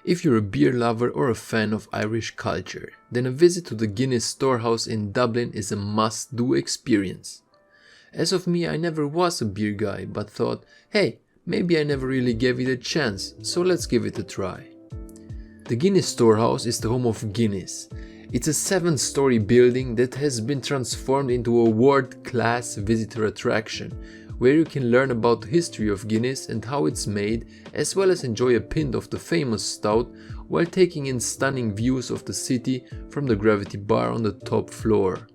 If you're a beer lover or a fan of Irish culture, then a visit to the Guinness Storehouse in Dublin is a must-do experience. As of me, I never was a beer guy, but thought, hey, maybe I never really gave it a chance, so let's give it a try. The Guinness Storehouse is the home of Guinness. It's a 7-story building that has been transformed into a world-class visitor attraction, where you can learn about the history of Guinness and how it's made, as well as enjoy a pint of the famous stout while taking in stunning views of the city from the gravity bar on the top floor.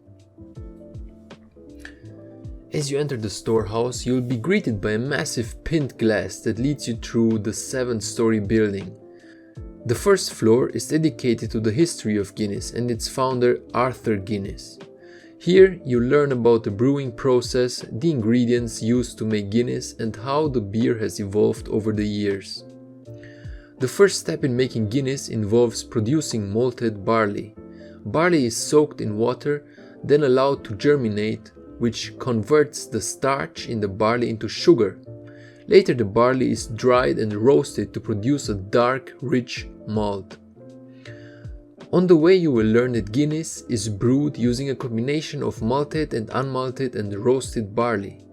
As you enter the storehouse, you'll be greeted by a massive pint glass that leads you through the 7-story building. The first floor is dedicated to the history of Guinness and its founder Arthur Guinness. Here you learn about the brewing process, the ingredients used to make Guinness, and how the beer has evolved over the years. The first step in making Guinness involves producing malted barley. Barley is soaked in water, then allowed to germinate, which converts the starch in the barley into sugar. Later the barley is dried and roasted to produce a dark, rich malt. On the way you will learn that Guinness is brewed using a combination of malted and unmalted and roasted barley.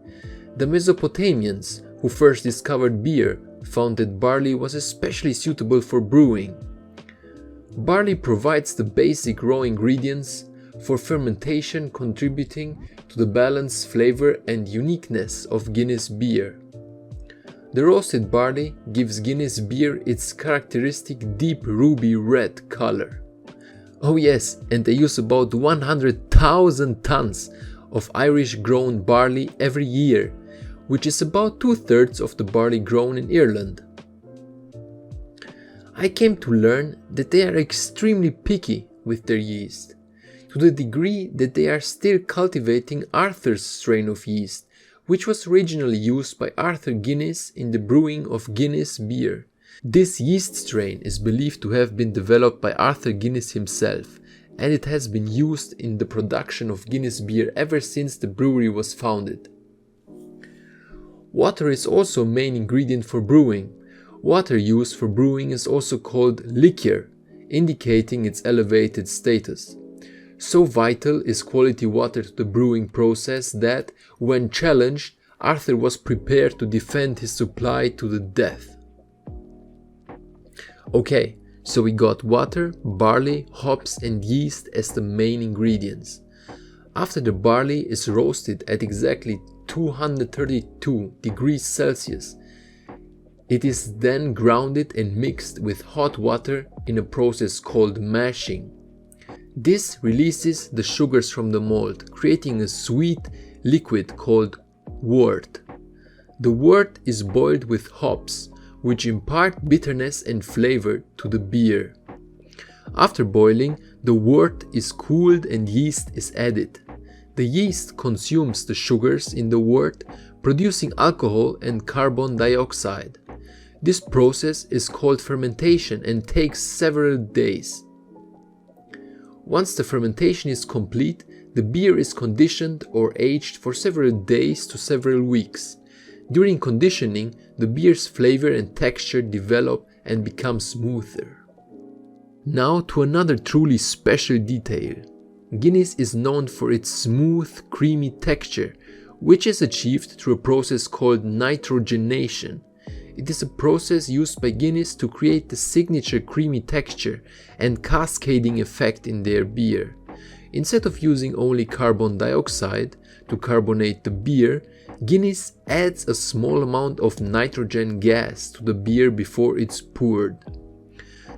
The Mesopotamians, who first discovered beer, found that barley was especially suitable for brewing. Barley provides the basic raw ingredients for fermentation, contributing to the balance, flavor and uniqueness of Guinness beer. The roasted barley gives Guinness beer its characteristic deep ruby red color. Oh yes, and they use about 100,000 tons of Irish-grown barley every year, which is about 2/3 of the barley grown in Ireland. I came to learn that they are extremely picky with their yeast, to the degree that they are still cultivating Arthur's strain of yeast, which was originally used by Arthur Guinness in the brewing of Guinness beer. This yeast strain is believed to have been developed by Arthur Guinness himself, and it has been used in the production of Guinness beer ever since the brewery was founded. Water is also a main ingredient for brewing. Water used for brewing is also called liquor, indicating its elevated status. So vital is quality water to the brewing process that, when challenged, Arthur was prepared to defend his supply to the death. Okay, so we got water, barley, hops and yeast as the main ingredients. After the barley is roasted at exactly 232 degrees Celsius, it is then grounded and mixed with hot water in a process called mashing. This releases the sugars from the malt, creating a sweet liquid called wort. The wort is boiled with hops, which impart bitterness and flavor to the beer. After boiling, the wort is cooled and yeast is added. The yeast consumes the sugars in the wort, producing alcohol and carbon dioxide. This process is called fermentation and takes several days. Once the fermentation is complete, the beer is conditioned or aged for several days to several weeks. During conditioning, the beer's flavor and texture develop and become smoother. Now to another truly special detail. Guinness is known for its smooth, creamy texture, which is achieved through a process called nitrogenation. It is a process used by Guinness to create the signature creamy texture and cascading effect in their beer. Instead of using only carbon dioxide to carbonate the beer, Guinness adds a small amount of nitrogen gas to the beer before it's poured.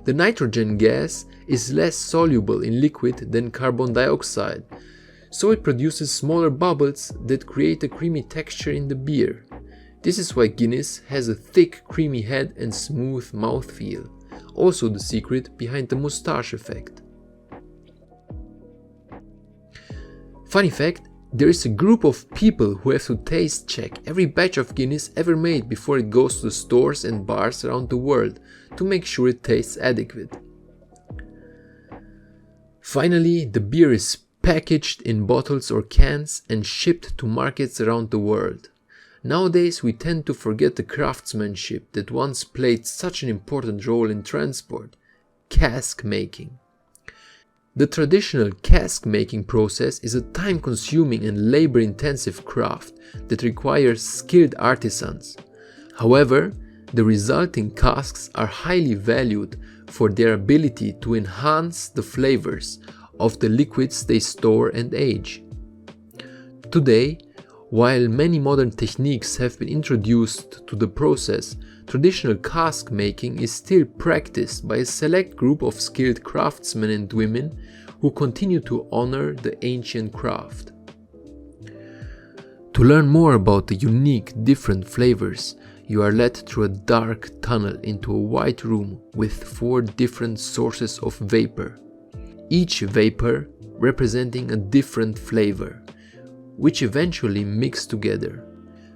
The nitrogen gas is less soluble in liquid than carbon dioxide, so it produces smaller bubbles that create a creamy texture in the beer. This is why Guinness has a thick, creamy head and smooth mouthfeel, also the secret behind the moustache effect. Funny fact, there is a group of people who have to taste check every batch of Guinness ever made before it goes to the stores and bars around the world to make sure it tastes adequate. Finally, the beer is packaged in bottles or cans and shipped to markets around the world. Nowadays we tend to forget the craftsmanship that once played such an important role in transport: cask making. The traditional cask making process is a time-consuming and labor-intensive craft that requires skilled artisans. However, the resulting casks are highly valued for their ability to enhance the flavors of the liquids they store and age. Today, while many modern techniques have been introduced to the process, traditional cask making is still practiced by a select group of skilled craftsmen and women who continue to honor the ancient craft. To learn more about the unique, different flavors, you are led through a dark tunnel into a white room with 4 different sources of vapor, each vapor representing a different flavor, which eventually mix together.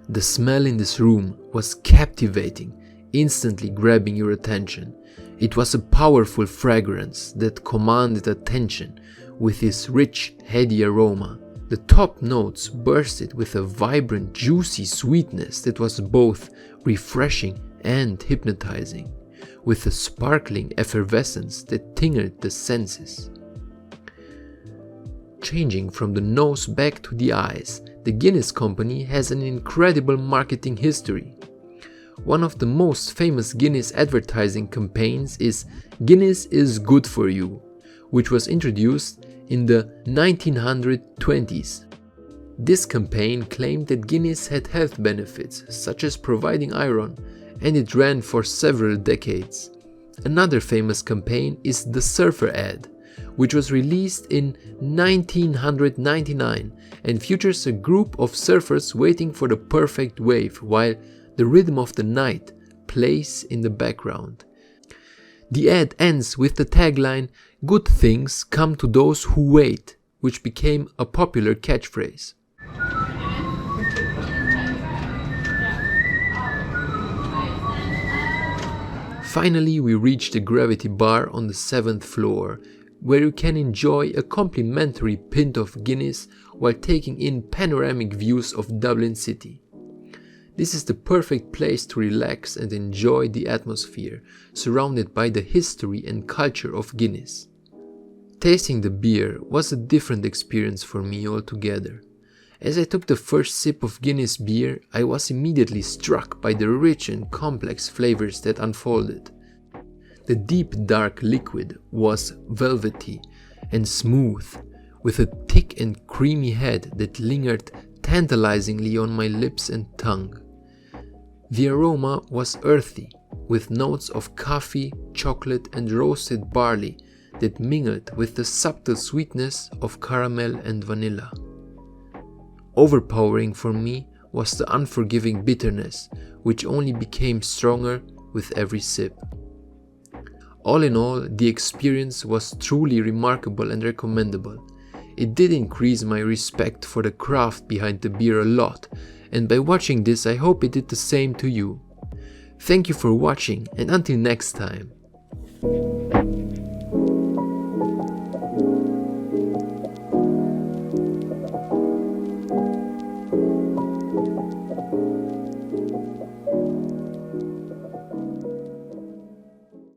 The smell in this room was captivating, instantly grabbing your attention. It was a powerful fragrance that commanded attention with its rich, heady aroma. The top notes bursted with a vibrant, juicy sweetness that was both refreshing and hypnotizing, with a sparkling effervescence that tingled the senses. Changing from the nose back to the eyes, the Guinness Company has an incredible marketing history. One of the most famous Guinness advertising campaigns is "Guinness is good for you," which was introduced in the 1920s. This campaign claimed that Guinness had health benefits, such as providing iron, and it ran for several decades. Another famous campaign is the Surfer ad, which was released in 1999 and features a group of surfers waiting for the perfect wave while the rhythm of the night plays in the background. The ad ends with the tagline, "Good things come to those who wait," which became a popular catchphrase. Finally, we reach the gravity bar on the 7th floor, where you can enjoy a complimentary pint of Guinness while taking in panoramic views of Dublin city. This is the perfect place to relax and enjoy the atmosphere, surrounded by the history and culture of Guinness. Tasting the beer was a different experience for me altogether. As I took the first sip of Guinness beer, I was immediately struck by the rich and complex flavors that unfolded. The deep dark liquid was velvety and smooth, with a thick and creamy head that lingered tantalizingly on my lips and tongue. The aroma was earthy, with notes of coffee, chocolate and roasted barley that mingled with the subtle sweetness of caramel and vanilla. Overpowering for me was the unforgiving bitterness, which only became stronger with every sip. All in all, the experience was truly remarkable and recommendable. It did increase my respect for the craft behind the beer a lot, and by watching this I hope it did the same to you. Thank you for watching, and until next time.